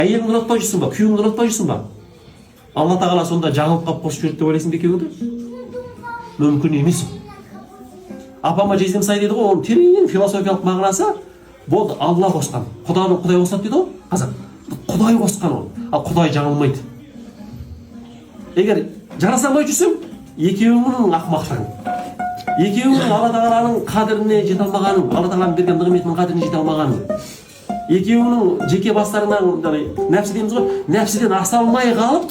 Әйеліңді ұнатпай жүрсің ба, күйеуіңді ұнатпай жүрсің ба? Алла тағала сонда жаңылып қалып қосып жүреді деп ойлайсың ба екеуіңді? Мүмкін емес. Апама жездем сай дейді ғой, оның терең философиялық мағынасы болды, Алла қосқан. Құданы Құдай қосады дейді ғой, қазақ. Құдай қосқан ол, ал Құдай жаңылмайды. Егер жарасамай жүрсең, екеуіңнің ақымақтығың, екеуіңнің Алла тағаланың қадіріне жете алмағаның, Алла тағаланың берген нығметінің қадіріне жете алмағаның, екеуіңнің жеке бастарынан нәпсі дейміз ғой, нәпсіден аса алмай қалып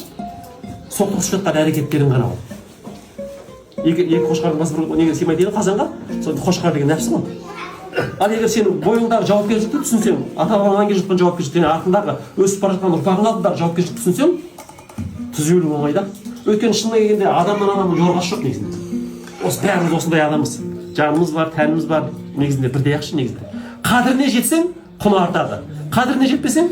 соқтығысып жатқан әрекеттерің ғана ол. Екі қошқардың басы бір неге сыймайды дейді қазанға, сол қошқар деген нәпсі ғой. Ал егер сен бойыңдағы жауапкершілікті түсінсең, ата-бабаңнан келе жатқан жауапкершілік және артындағы өсіп бара жатқан ұрпағың алдындағы жауапкершілікті түсінсең, түзелу оңайда. Өйткені шынына келгенде адамнан адамның жорғасы жоқ негізінде. Осы бәріміз осындай адамбыз. Жанымыз бар, тәніміз бар, негізінде бірдей ақшы негізінде. Қадіріне жетсең, құны артады. Қадіріне жетпесең,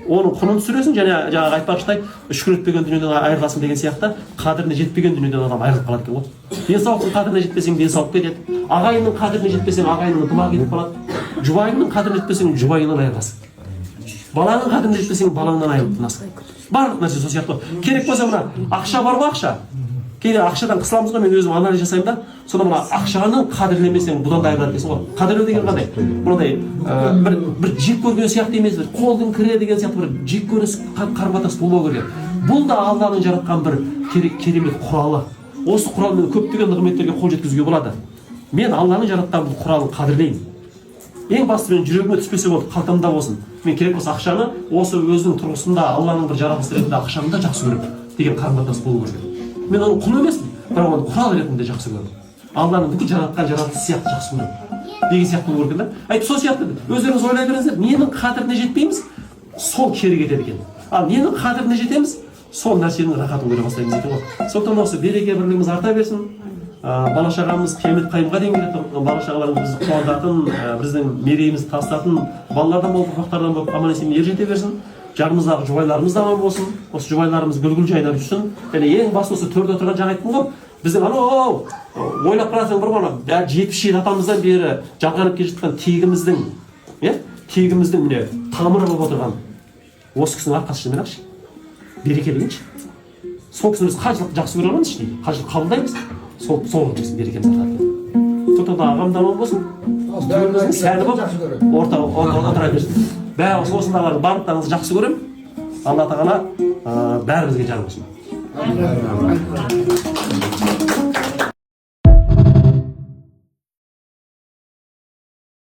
оның құнын түсіресің, және жаңағы айтпақшыдай шүкір етпеген дүниеден айырыласың деген сияқты, қадіріне жетпеген дүниеден адам айырылып қалады екен ғой. Денсаулықтың қадіріне жетпесең, денсаулық кетеді. Ағайынның қадіріне жетпесең, ағайынның ынтымағы кетіп қалады. Жұбайыңның қадіріне жетпесең, жұбайыңнан айырыласың. Балаңның қадіріне жетпесең, балаңнан айырылып тынасың. Барлық нәрсе сол сияқты. Керек болса мына ақша бар ғой, ақша. Кейде ақшадан қысыламыз ғой, мен өзім анализ жасаймын да, сонда мына ақшаның қадірлемесең бұдан да айырылады дейсің ғой. Қадірлеу деген қандай? Бұндай бір жек көрген сияқты емес, бір қолдың кіре деген сияқты бір жек көріс қарым-қатынас болмау керек. Бұл да Алланың жаратқан бір керемет құралы. Осы құралмен көптеген нығметтерге қол жеткізуге болады. Мен Алланың жаратқан бұл құралын қадірлеймін. Ең басты мен жүрегіме түспесе болды, қалтамда болсын. Мен керек болса ақшаны осы өзінің тұрғысында Алланың бір жаратылысы ретінде ақшаны да жақсы көремін деген қарым-қатынас болу керек. Мен оның құл емеспін, бірақ оны құрал ретінде жақсы көремін. Алланың бүкіл жаратқан жаратылысы сияқты жақсы көремін деген сияқты болу керек та. Айтып сол сияқты өздеріңіз ойлай беріңіздер, ненің қадіріне жетпейміз, сол кері кетеді екен. Ал ненің қадіріне жетеміз, сол нәрсенің рахатын көре бастаймыз екен ғой. Сондықтан осы береке бірлігіміз арта берсін. Бала шағамыз қиямет қайымға дейін келеді. Бала шағаларымыз бізді қуантатын, біздің мерейімізді тасытатын балалардан болып, ұрпақтардан болып аман есен ер жете берсін. Жанымыздағы жұбайларымыз да аман болсын. Осы жұбайларымыз гүл-гүл жайнап жүрсін. Және ең басты осы төрде отырған жаңа айттым ғой, біздің анау ойлап қарасаң бір ғана 77 атамыздан бері жалғанып келе жатқан тегіміздің міне тамыры болып отырған осы кісінің арқасы шынымен ақшы. Береке дегенші. Сол кісіні біз қаншалық жақсы көре аламыз іштей, қаншалық қабылдаймыз. Сол біздің берекеміз артады. Сондықтан ағам да аман болсын. Төріміздің сәні болып отыра берсін. Бәрі осындағылардың барлықтарыңызды жақсы көремін. Алла тағала бәрімізге жар болсын.